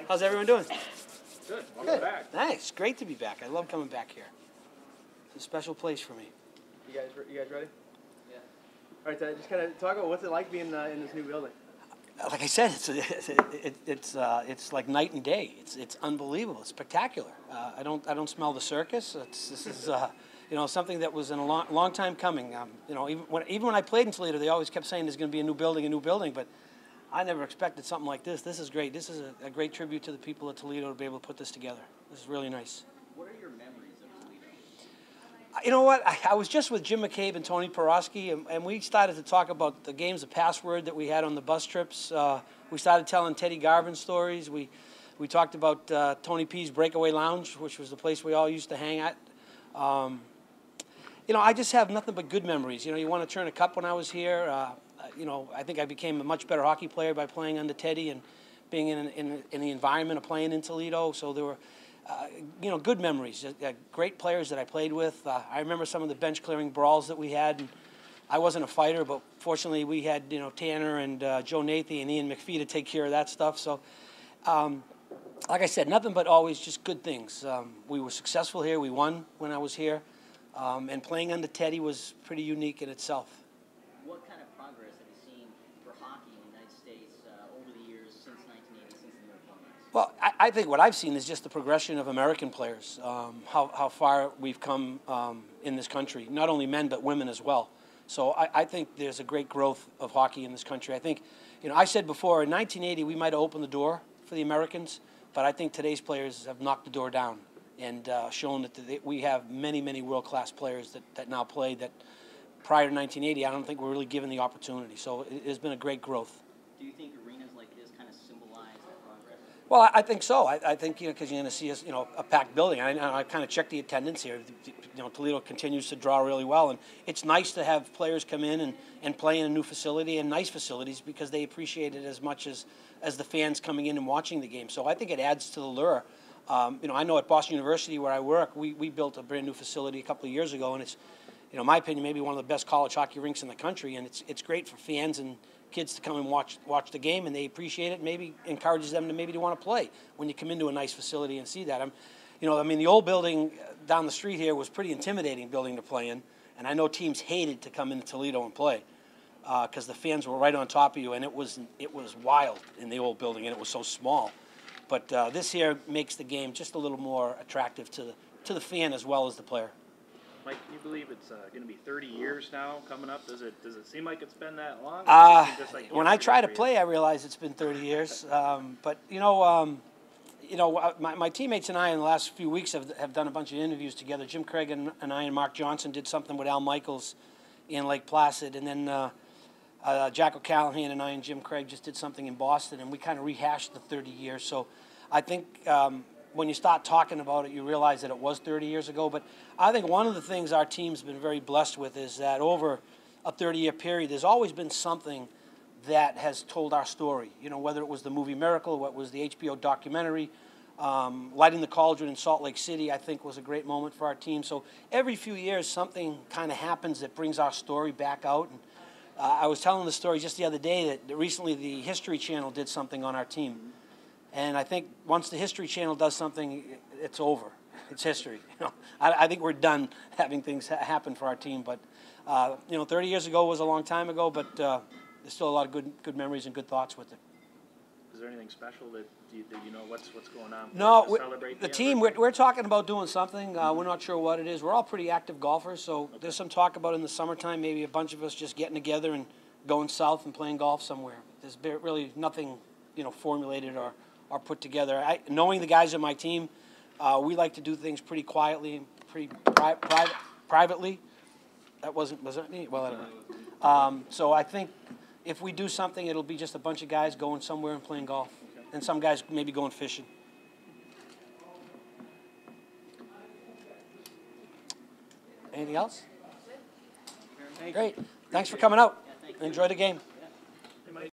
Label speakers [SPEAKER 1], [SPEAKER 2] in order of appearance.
[SPEAKER 1] How's everyone doing?
[SPEAKER 2] Good. Welcome back.
[SPEAKER 1] Nice. Great to be back. I love coming back here. It's a special place for me.
[SPEAKER 2] You guys ready? Yeah. All right. Just kind of talk about what's it like being in this new building.
[SPEAKER 1] Like I said, it's like night and day. It's unbelievable. It's spectacular. I don't smell the circus. This is something that was in a long time coming. Even when I played in Toledo, they always kept saying there's going to be a new building, but I never expected something like this. This is great. This is a great tribute to the people of Toledo to be able to put this together. This is really nice.
[SPEAKER 3] What are your memories of Toledo?
[SPEAKER 1] You know what? I was just with Jim McCabe and Tony Porosky, and we started to talk about the games of password that we had on the bus trips. We started telling Teddy Garvin stories. We talked about Tony P's Breakaway Lounge, which was the place we all used to hang at. I just have nothing but good memories. You won a Turner Cup when I was here. I think I became a much better hockey player by playing under Teddy and being in the environment of playing in Toledo. So there were, good memories. Great players that I played with. I remember some of the bench clearing brawls that we had. And I wasn't a fighter, but fortunately we had Tanner and Joe Nathy and Ian McPhee to take care of that stuff. So, like I said, nothing but always just good things. We were successful here. We won when I was here, and playing under Teddy was pretty unique in itself.
[SPEAKER 3] What kind of progress have you seen for hockey in the United States over the years since 1980, since the European days?
[SPEAKER 1] Well, I think what I've seen is just the progression of American players, how far we've come in this country, not only men but women as well. So I think there's a great growth of hockey in this country. I think, I said before, in 1980 we might have opened the door for the Americans, but I think today's players have knocked the door down and shown that we have many, many world-class players that now play that prior to 1980, I don't think we're really given the opportunity. So it has been a great growth.
[SPEAKER 3] Do you think arenas like this kind of symbolize that progress?
[SPEAKER 1] Well, I think so. I think, because you're going to see us, a packed building. I kind of checked the attendance here. Toledo continues to draw really well. And it's nice to have players come in and play in a new facility and nice facilities because they appreciate it as much as the fans coming in and watching the game. So I think it adds to the lure. I know at Boston University where I work, we built a brand new facility a couple of years ago, and it's, in my opinion, maybe one of the best college hockey rinks in the country, and it's great for fans and kids to come and watch the game, and they appreciate it. Maybe encourages them to want to play when you come into a nice facility and see that. The old building down the street here was pretty intimidating building to play in, and I know teams hated to come into Toledo and play because the fans were right on top of you, and it was wild in the old building, and it was so small. But this here makes the game just a little more attractive to the fan as well as the player.
[SPEAKER 2] Mike, can you believe it's going to be 30 years now coming up? Does it seem like it's been that long?
[SPEAKER 1] When I try to play, I realize it's been 30 years. But my teammates and I in the last few weeks have done a bunch of interviews together. Jim Craig and I and Mark Johnson did something with Al Michaels in Lake Placid, and then Jack O'Callahan and I and Jim Craig just did something in Boston, and we kind of rehashed the 30 years. So I think when you start talking about it, you realize that it was 30 years ago. But I think one of the things our team's been very blessed with is that over a 30-year period, there's always been something that has told our story. Whether it was the movie Miracle, what was the HBO documentary, Lighting the Cauldron in Salt Lake City, I think was a great moment for our team. So every few years, something kind of happens that brings our story back out. And I was telling the story just the other day that recently the History Channel did something on our team. And I think once the History Channel does something, it's over. It's history. I think we're done having things happen for our team. But 30 years ago was a long time ago. But there's still a lot of good memories and good thoughts with it.
[SPEAKER 2] Is there anything special that you know what's going on?
[SPEAKER 1] No, the team we're talking about doing something. We're not sure what it is. We're all pretty active golfers, so there's some talk about in the summertime maybe a bunch of us just getting together and going south and playing golf somewhere. There's really nothing formulated or put together. Knowing the guys on my team, we like to do things pretty quietly and pretty privately. Was that me? Well, I don't know. So I think if we do something, it'll be just a bunch of guys going somewhere and playing golf, and some guys maybe going fishing. Anything else? Great. Thanks for coming out. Enjoy the game.